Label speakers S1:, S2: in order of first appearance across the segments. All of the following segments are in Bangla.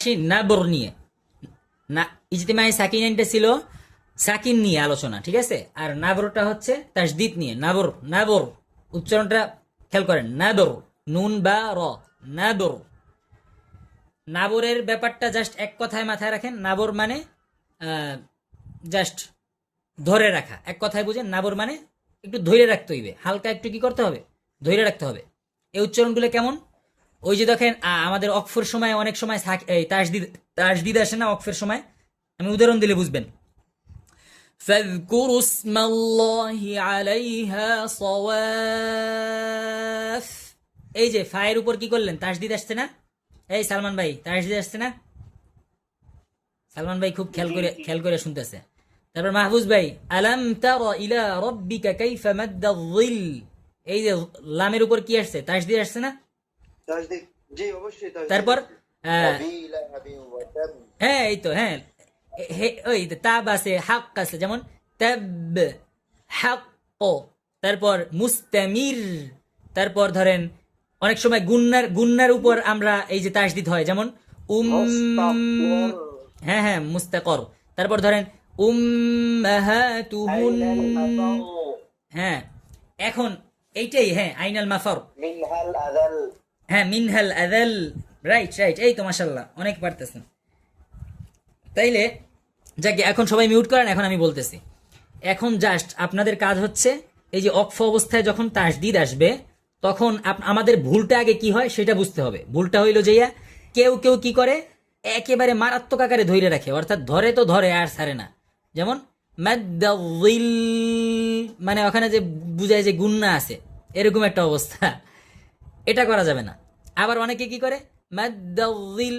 S1: আসি নাবর নিয়ে। না, ইজতিমাই সাকিনাইনটা ছিল সাকিন নিয়ে আলোচনা, ঠিক আছে? আর নাবরটা হচ্ছে তাসদিদ নিয়ে। নাবর, নাবর উচ্চারণটা খেয়াল করেন, নাবর, নুন বা র, নাবর। নাবরের ব্যাপারটা জাস্ট এক কথায় মাথায় রাখেন, নাবর মানে জাস্ট ধরে রাখা, এক কথায় বুঝেন। নাবর মানে একটু ধরে রাখতে হইবে, হালকা একটু কি করতে হবে, ধরে রাখতে হবে। এই উচ্চারণগুলো কেমন? ওই যে দেখেন আমাদের অক্ফের সময় অনেক সময় এই তাসদিদ তাসদিদ আসে না অক্ফের সময়? আমি উদাহরণ দিলে বুঝবেন। فاذكروا اسم الله عليها صواف। এই যে ফায়ের উপর কি করলেন, তাসদিদ আসছে না? এই সালমান ভাই, তাসদিদ আসছে না? সালমান ভাই খুব খেয়াল করে শুনতেছে। তারপর মাহফুজ ভাই, আলাম তারা ইলা রাব্বিকা কাইফা মাদ্দা যিল। এই যে লামের উপর কি আসছে, তাসদিদ আসছে না?
S2: তাসদিদ, জি অবশ্যই তাসদিদ।
S1: তারপর
S2: আবিলা আবি ওয়া তাব,
S1: হ্যাঁ এই তো, হ্যাঁ ওই তাব আছে, হাক আছে, যেমন তাব, হাক। তারপর মুস্তামির। তারপর ধরেন অনেক সময় গুন্নার উপর আমরা এই যে তাসদিদ হয়, যেমন
S2: মুস্তাকর,
S1: হ্যাঁ হ্যাঁ মুস্তাকর। তারপর ধরেন উম্মাহাতুহুন।
S2: আইনাল মাফার,
S1: হ্যাঁ এখন এইটাই, হ্যাঁ আইনাল মাফার,
S2: মিনহাল আদাল।
S1: হ্যাঁ মিনহাল আদাল। রাইট রাইট, এই তো মাশাআল্লাহ অনেক পারতেছেন। তাইলে যাকে এখন সবাই মিউট করেন, এখন আমি বলতেছি। এখন জাস্ট আপনাদের কাজ হচ্ছে এই যে অক্ফ অবস্থায় যখন তাসদিদ আসবে তখন আমাদের ভুলটা আগে কি হয় সেটা বুঝতে হবে। ভুলটা হইল যে কেউ কেউ কি করে, একেবারে মারাত্মক আকারে ধরে রাখে, অর্থাৎ ধরে তো ধরে আর ছাড়ে না। যেমন মাদ্দাযিল, মানে ওখানে যে বুঝায় যে গুন্না আছে, এরকম একটা অবস্থা। এটা করা যাবে না। আবার অনেকে কি করে, মাদ্দাযিল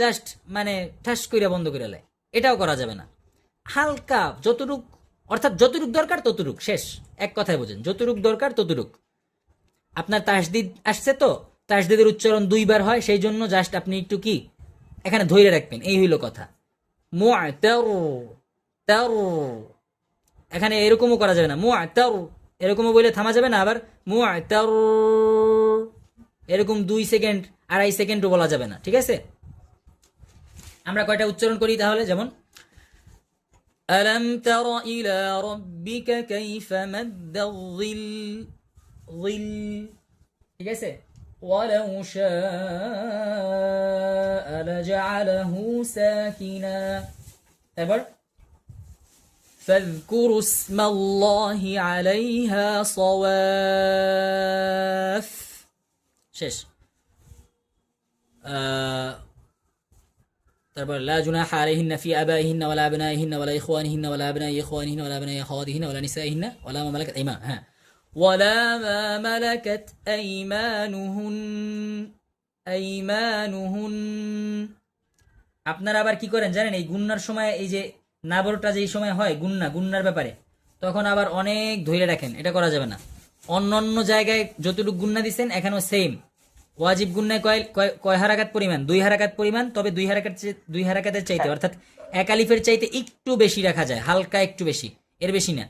S1: জাস্ট মানে ঠাস কইরা বন্ধ করে লেয়, এটাও করা যাবে না। হালকা যতটুক, অর্থাৎ যতটুক দরকার ততটুক, শেষ। এক কথায় বোঝেন, যতটুক দরকার ততটুক। আপনার তাসদিদ আসছে তো, তাসদিদের উচ্চারণ দুইবার হয়, সেই জন্য জাস্ট আপনি একটু কি এখানে ধরে রাখবেন, এই হইল কথা। মুআতার, তার, এখানে এরকমও করা যাবে না, মুআতার এরকমও বলে থামা যাবে না, আবার মুআতার এরকম 2 সেকেন্ড 2.5 সেকেন্ডও বলা যাবে না, ঠিক আছে? আমরা কয়টা উচ্চারণ করি তাহলে, যেমন আলাম তারা ইলা রাব্বিকা কাইফা মাদ্দা যিল, যিল, ঠিক আছে? ওয়ালাউ শাআ লাজআলাহু সাকিনা। তারপর ফাযকুরু ইসমাল্লাহি আলাইহা সাওয়াফ, শেষ। তারপর লা জুনাহা আলাইহিন্না ফি আবাইহিন্না ওয়ালা আবনাইহিন্না ওয়ালা ইখওয়ানিহিন্না ওয়ালা আবনাই ইখওয়ানিহিন্না ওয়ালা আবনাই আখাওয়াতিহিন্না ওয়ালা নিসাইহিন্না ওয়ালা মা মালাকাত আইমানুহুম, হ্যাঁ ওয়ালা মা মালাকাত আইমানুহুন। আপনারা আবার কি করেন জানেন, এই গুন্নার সময় এই যে নাবরটা যেই সময় হয় গুন্নার ব্যাপারে, তখন আবার অনেক ধরে রাখেন, এটা করা যাবে না। অন্য অন্য জায়গায় যতটুকু গুন্না দিচ্ছেন এখানেও সেম। ওয়াজিব গুন্নায় কয় হারাকাত পরিমাণ? 2 হারাকাত পরিমাণ, তবে 2 হারাকাতের চাইতে, অর্থাৎ এক আলিফের চাইতে একটু বেশি রাখা যায়, হালকা একটু বেশি, এর বেশি না।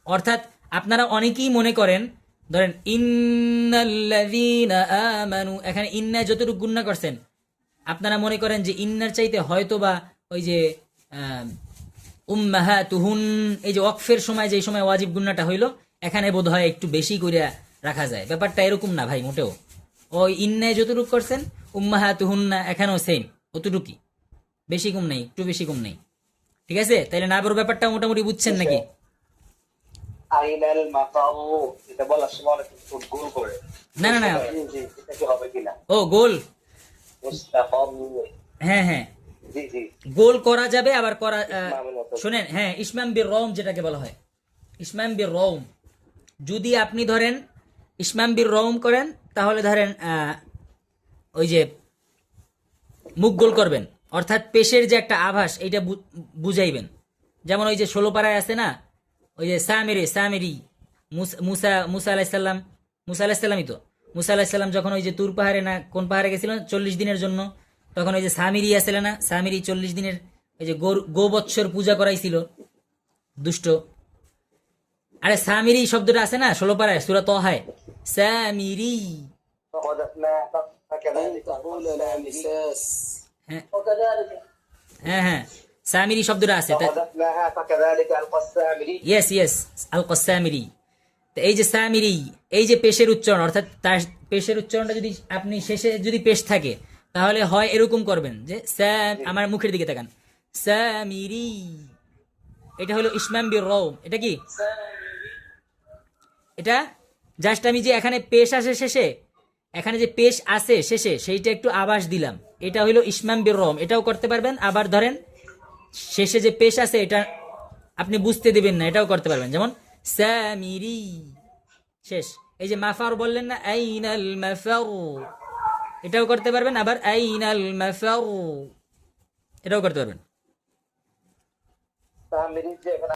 S1: অর্থাৎ আপনারা অনেকেই মনে করেন, ধরেন ইন্নাল্লাযীনা আমানু, এখানে ইন্নায় যতটুকু গুন্না করছেন আপনারা মনে করেন যে ইন্নার চাইতে হয়তো বা ওই যে উম্মাহাতুহুন, এই যে ওয়াকফের সময় যে সময় ওয়াজিব গুন্নাটা হইলো, এখানে বোধ হয় একটু বেশি করে রাখা যায়। ব্যাপারটা এরকম না ভাই, মোটেও। ওই ইন্নায় যতটুকু করছেন উম্মাহাতুহুন্না এখানেও সেম, অতটুকুই, বেশি কম নেই, একটু বেশি কম নেই, ঠিক আছে? তাইলে নাবর ব্যাপারটা মোটামুটি বুঝছেন নাকি?
S2: আইনাল মাফার, এটা বলার সময় অনেক গোল করে।
S1: না না না,
S2: জি, এটা কি হবে কিনা?
S1: ও গোল,
S2: মুস্তাফার,
S1: হ্যাঁ হ্যাঁ
S2: জি জি,
S1: গোল করা যাবে, আবার করা
S2: ইসমামের মতো।
S1: শোনেন, হ্যাঁ ইসমাম বির রওম যেটাকে বলা হয়, ইসমাম বির রওম। যদি আপনি ধরেন ইসমাম বির রওম করেন, তাহলে ধরেন ওই যে মুখ গোল করবেন, অর্থাৎ পেশের যে একটা আভাস এইটা বুঝাইবেন। যেমন ওই যে 16 পাড়ায় আছে না, ওই যে সামেরি মুসা আলাইসাল্লামই তো, মুসা আলাইসাল্লাম যখন ওই যে তুর পাহাড়ে না কোন পাহাড়ে গেছিলেন 40 দিনের জন্য, তখন ওই যে সামিরি আসলে না, সামিরি 40 দিনের ওই যে গোবৎসর পূজা করাইছিল দুষ্ট। আরে সামিরি শব্দটা আছে না 16 পাড়ায় সূরা তহায়, সামিরি,
S2: فقدتنا فكذلك قول لا مساس।
S1: হ্যাঁ
S2: وكذلك
S1: হ্যাঁ হ্যাঁ সামিরি শব্দটা আছে
S2: فقذفناها فكذلك ألقى السامري
S1: ইয়েস ইয়েস আল কসামিরি। তো এই যে সামিরি, এই যে পেশের উচ্চারণ, অর্থাৎ তার পেশের উচ্চারণটা যদি আপনি শেষে যদি পেশ থাকে তাহলে হয় এরকম করবেন যে আমার মুখের দিকে তাকান, সামিরি। এটা হলো ইসমাম বির রও। এটা কি? এটা জাস্ট আমি যে এখানে পেশ আসে শেষে, এখানে যে পেশ আছে শেষে সেইটা একটু আভাস দিলাম, এটা হলো ইসমাম বির রম। এটাও করতে পারবেন। আবার ধরেন শেষে যে পেশ আছে এটা আপনি বুঝতে দিবেন না, এটাও করতে পারবেন। যেমন সামিরি শেষ। এই যে মাফার বললেন না, আইনাল মাফার, এটাও করতে পারবেন। আবার আইনাল মাফার, এটাও করতে পারবেন।
S2: سامري